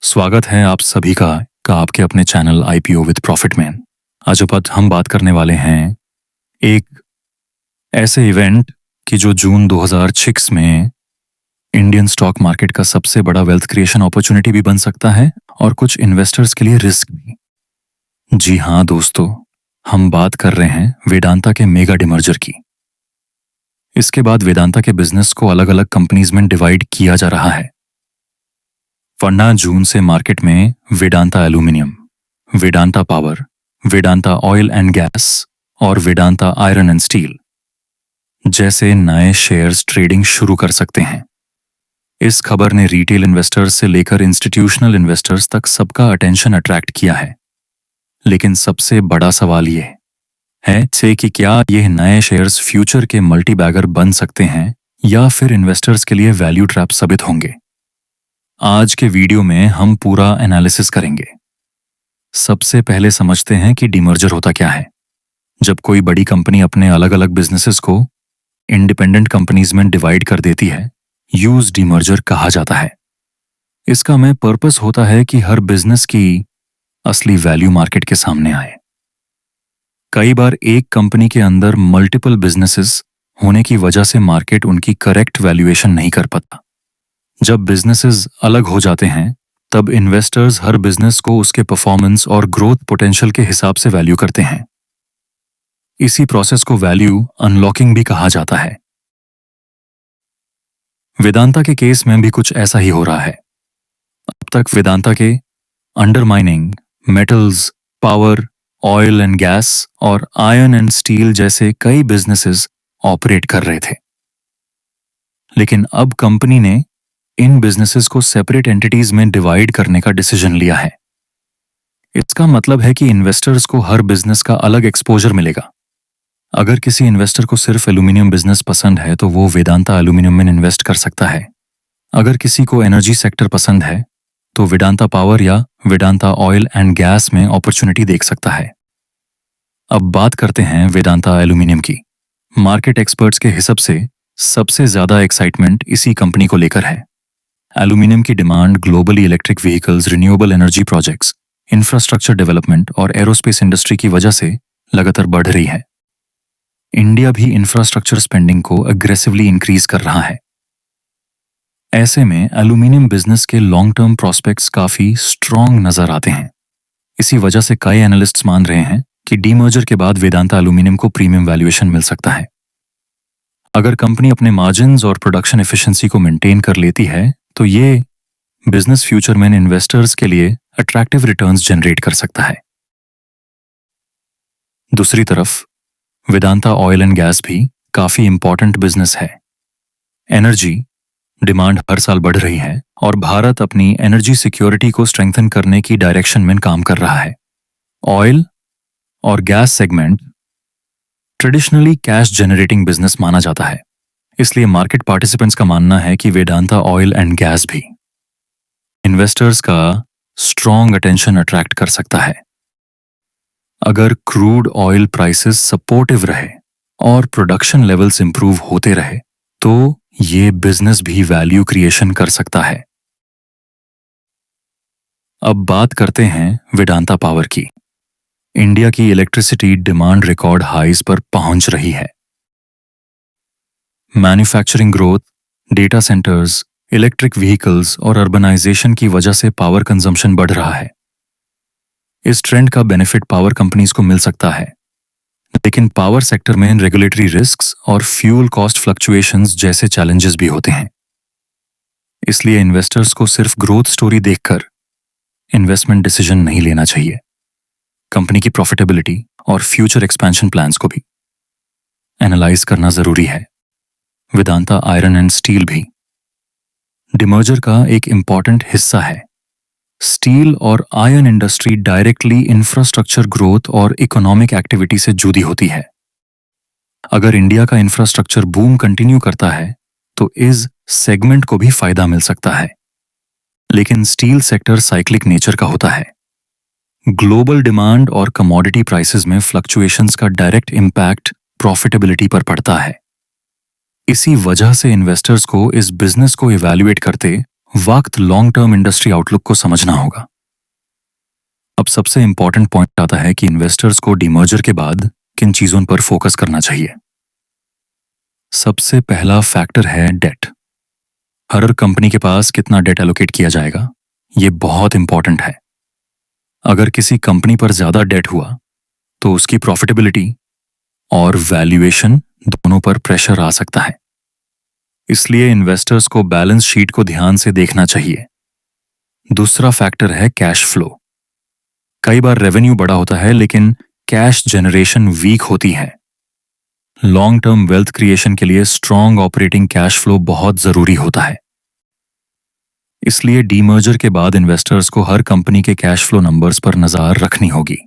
स्वागत है आप सभी का आपके अपने चैनल आईपीओ विद प्रॉफिट में। आज हम बात करने वाले हैं एक ऐसे इवेंट की जो जून 2006 में इंडियन स्टॉक मार्केट का सबसे बड़ा वेल्थ क्रिएशन अपॉर्चुनिटी भी बन सकता है और कुछ इन्वेस्टर्स के लिए रिस्क भी। जी हाँ दोस्तों, हम बात कर रहे हैं वेदांता के मेगा डिमर्जर की। इसके बाद वेदांता के बिजनेस को अलग अलग कंपनीज में डिवाइड किया जा रहा है, वरना जून से मार्केट में Vedanta aluminium, Vedanta power, Vedanta oil and gas और वेदांता आयरन एंड स्टील जैसे नए शेयर्स ट्रेडिंग शुरू कर सकते हैं। इस खबर ने रिटेल इन्वेस्टर्स से लेकर इंस्टीट्यूशनल इन्वेस्टर्स तक सबका अटेंशन अट्रैक्ट किया है। लेकिन सबसे बड़ा सवाल ये है कि क्या ये नए शेयर्स फ्यूचर के मल्टीबैगर बन सकते हैं या फिर इन्वेस्टर्स के लिए वैल्यू ट्रैप साबित होंगे। आज के वीडियो में हम पूरा एनालिसिस करेंगे। सबसे पहले समझते हैं कि डीमर्जर होता क्या है। जब कोई बड़ी कंपनी अपने अलग अलग बिजनेसेस को इंडिपेंडेंट कंपनीज में डिवाइड कर देती है, यूज डीमर्जर कहा जाता है। इसका में पर्पस होता है कि हर बिजनेस की असली वैल्यू मार्केट के सामने आए। कई बार एक कंपनी के अंदर मल्टीपल बिजनेसेस होने की वजह से मार्केट उनकी करेक्ट वैल्यूएशन नहीं कर पाता। जब बिजनेसेस अलग हो जाते हैं तब इन्वेस्टर्स हर बिजनेस को उसके परफॉर्मेंस और ग्रोथ पोटेंशियल के हिसाब से वैल्यू करते हैं। इसी प्रोसेस को वैल्यू अनलॉकिंग भी कहा जाता है। वेदांता के केस में भी कुछ ऐसा ही हो रहा है। अब तक वेदांता के under mining, metals, power, oil and gas और आयरन एंड स्टील जैसे कई बिजनेसेस ऑपरेट कर रहे थे। लेकिन अब कंपनी ने इन बिजनेसेस को सेपरेट एंटिटीज में डिवाइड करने का डिसीजन लिया है। इसका मतलब है कि इन्वेस्टर्स को हर बिजनेस का अलग एक्सपोजर मिलेगा। अगर किसी इन्वेस्टर को सिर्फ एल्यूमिनियम बिजनेस पसंद है तो वो वेदांता एल्यूमिनियम में इन्वेस्ट कर सकता है। अगर किसी को एनर्जी सेक्टर पसंद है तो वेदांता पावर या वेदांता ऑयल एंड गैस में अपॉर्चुनिटी देख सकता है। अब बात करते हैं वेदांता एल्यूमिनियम की। मार्केट एक्सपर्ट्स के हिसाब से सबसे ज्यादा एक्साइटमेंट इसी कंपनी को लेकर है। एल्यूमिनियम की demand globally electric vehicles, renewable energy projects, infrastructure development और एरोस्पेस इंडस्ट्री की वजह से लगातार बढ़ रही है। इंडिया भी इंफ्रास्ट्रक्चर स्पेंडिंग को अग्रेसिवली इंक्रीज कर रहा है। ऐसे में एल्यूमिनियम बिजनेस के लॉन्ग टर्म प्रोस्पेक्ट्स काफी स्ट्रॉन्ग नजर आते हैं। इसी वजह से कई एनालिस्ट्स मान रहे हैं कि डीमर्जर के बाद वेदांता एल्यूमिनियम को प्रीमियम वैल्यूएशन मिल सकता है। अगर कंपनी अपने मार्जिन्स और प्रोडक्शन एफिशिएंसी को मेंटेन कर लेती है तो ये बिजनेस फ्यूचर में इन्वेस्टर्स के लिए अट्रैक्टिव रिटर्न्स जनरेट कर सकता है। दूसरी तरफ वेदांता ऑयल एंड गैस भी काफी इंपॉर्टेंट बिजनेस है। एनर्जी डिमांड हर साल बढ़ रही है और भारत अपनी एनर्जी सिक्योरिटी को स्ट्रेंथन करने की डायरेक्शन में काम कर रहा है। ऑयल और gas segment traditionally cash generating business माना जाता है, इसलिए मार्केट पार्टिसिपेंट्स का मानना है कि वेदांता ऑयल एंड गैस भी इन्वेस्टर्स का स्ट्रॉन्ग अटेंशन अट्रैक्ट कर सकता है। अगर क्रूड ऑयल प्राइसेस सपोर्टिव रहे और प्रोडक्शन लेवल्स इंप्रूव होते रहे तो ये बिजनेस भी वैल्यू क्रिएशन कर सकता है। अब बात करते हैं वेदांता पावर की। इंडिया की इलेक्ट्रिसिटी डिमांड रिकॉर्ड हाईज पर पहुंच रही है। Manufacturing growth, data centres, electric vehicles और अर्बनाइजेशन की वजह से पावर कंजम्पशन बढ़ रहा है। इस ट्रेंड का बेनिफिट पावर कंपनीज को मिल सकता है, लेकिन पावर सेक्टर में रेगुलेटरी रिस्क्स और फ्यूल कॉस्ट फ्लक्चुएशंस जैसे चैलेंजेस भी होते हैं। इसलिए इन्वेस्टर्स को सिर्फ ग्रोथ स्टोरी देखकर इन्वेस्टमेंट डिसीजन नहीं लेना चाहिए। कंपनी की प्रॉफिटेबिलिटी और फ्यूचर एक्सपेंशन प्लान्स को भी एनालाइज करना जरूरी है। वेदांता आयरन एंड स्टील भी डीमर्जर का एक इंपॉर्टेंट हिस्सा है। स्टील और iron industry directly infrastructure growth और इकोनॉमिक एक्टिविटी से जुड़ी होती है। अगर इंडिया का इंफ्रास्ट्रक्चर बूम कंटिन्यू करता है तो इस सेगमेंट को भी फायदा मिल सकता है। लेकिन स्टील सेक्टर साइक्लिक नेचर का होता है। ग्लोबल डिमांड और कमोडिटी प्राइसेस में फ्लक्चुएशंस का डायरेक्ट इंपैक्ट प्रॉफिटेबिलिटी पर पड़ता है। इसी वजह से इन्वेस्टर्स को इस बिजनेस को इवैल्यूएट करते वक्त लॉन्ग टर्म इंडस्ट्री आउटलुक को समझना होगा। अब सबसे इंपॉर्टेंट पॉइंट आता है कि इन्वेस्टर्स को डीमर्जर के बाद किन चीजों पर फोकस करना चाहिए। सबसे पहला फैक्टर है डेट। हर कंपनी के पास कितना डेट एलोकेट किया जाएगा, ये बहुत इंपॉर्टेंट है। अगर किसी कंपनी पर ज्यादा डेट हुआ तो उसकी प्रॉफिटेबिलिटी और वैल्यूएशन दोनों पर प्रेशर आ सकता है। इसलिए इन्वेस्टर्स को बैलेंस शीट को ध्यान से देखना चाहिए। दूसरा फैक्टर है कैश फ्लो। कई बार रेवेन्यू बड़ा होता है लेकिन कैश जनरेशन वीक होती है। लॉन्ग टर्म वेल्थ क्रिएशन के लिए स्ट्रॉन्ग ऑपरेटिंग कैश फ्लो बहुत जरूरी होता है। इसलिए डीमर्जर के बाद इन्वेस्टर्स को हर कंपनी के कैश फ्लो नंबर्स पर नजर रखनी होगी।